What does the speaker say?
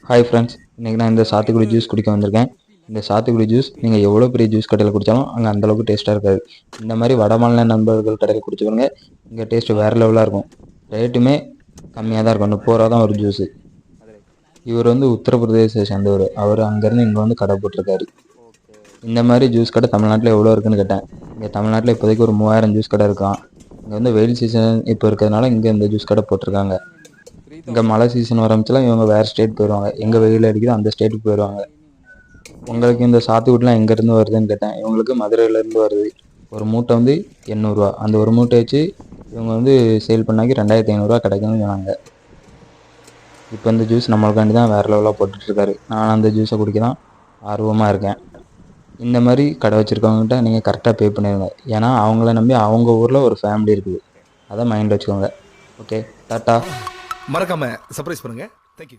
Hi friends, இன்றைக்கி நான் இந்த சாத்துக்குடி ஜூஸ் குடிக்க வந்திருக்கேன். இந்த சாத்துக்குடி ஜூஸ் நீங்கள் எவ்வளோ பெரிய ஜூஸ் கடையில் குடித்தாலும் அங்கே அந்தளவுக்கு டேஸ்ட்டாக இருக்காது. இந்த மாதிரி வட மாநில நண்பர்கள் கடையில் குடிச்சவங்க இங்கே டேஸ்ட்டு வேறு லெவலாக இருக்கும். ரேட்டுமே கம்மியாக தான் இருக்கும். 30 ரூபா தான் ஒரு ஜூஸு. இவர் வந்து உத்தரப்பிரதேசத்தை சேர்ந்தவர். அவர் அங்கேருந்து இங்கே வந்து கடை போட்டிருக்காரு. இந்த மாதிரி ஜூஸ் கடை தமிழ்நாட்டில் எவ்வளோ இருக்குன்னு கேட்டேன். இங்கே தமிழ்நாட்டில் இப்போதைக்கு ஒரு 3000 ஜூஸ் கடை இருக்கான். இங்கே வந்து வெயில் சீசன் இப்போ இருக்கிறதுனால இங்கே இந்த ஜூஸ் கடை போட்டிருக்காங்க. இங்கே மழை சீசன் ஆரம்பிச்சுலாம் இவங்க வேறு ஸ்டேட் போயிடுவாங்க. எங்கே வெயில் அடிக்குதோ அந்த ஸ்டேட்டுக்கு போயிடுவாங்க. உங்களுக்கு இந்த சாத்துக்குடிலாம் எங்கேருந்து வருதுன்னு கேட்டேன். இவங்களுக்கு மதுரையிலேருந்து வருது. ஒரு மூட்டை வந்து 800 ரூபா. அந்த ஒரு மூட்டை வச்சு இவங்க வந்து சேல் பண்ணாக்கி 2500 கிடைக்கும்னு சொன்னாங்க. இப்போ இந்த ஜூஸ் நம்மளுக்காண்டி தான் வேறு லெவலாக போட்டுட்ருக்காரு. நான் அந்த ஜூஸை குடிக்க தான் ஆர்வமாக இருக்கேன். இந்த மாதிரி கடை வச்சுருக்கவங்ககிட்ட நீங்கள் கரெக்டாக பே பண்ணிடுங்க. ஏன்னா அவங்கள நம்பி அவங்க ஊரில் ஒரு ஃபேமிலி இருக்குது. அதை மைண்டில் வச்சுக்கோங்க. Okay, tata. மறக்காம சர்ப்ரைஸ் பண்ணுங்க. தேங்க்யூ.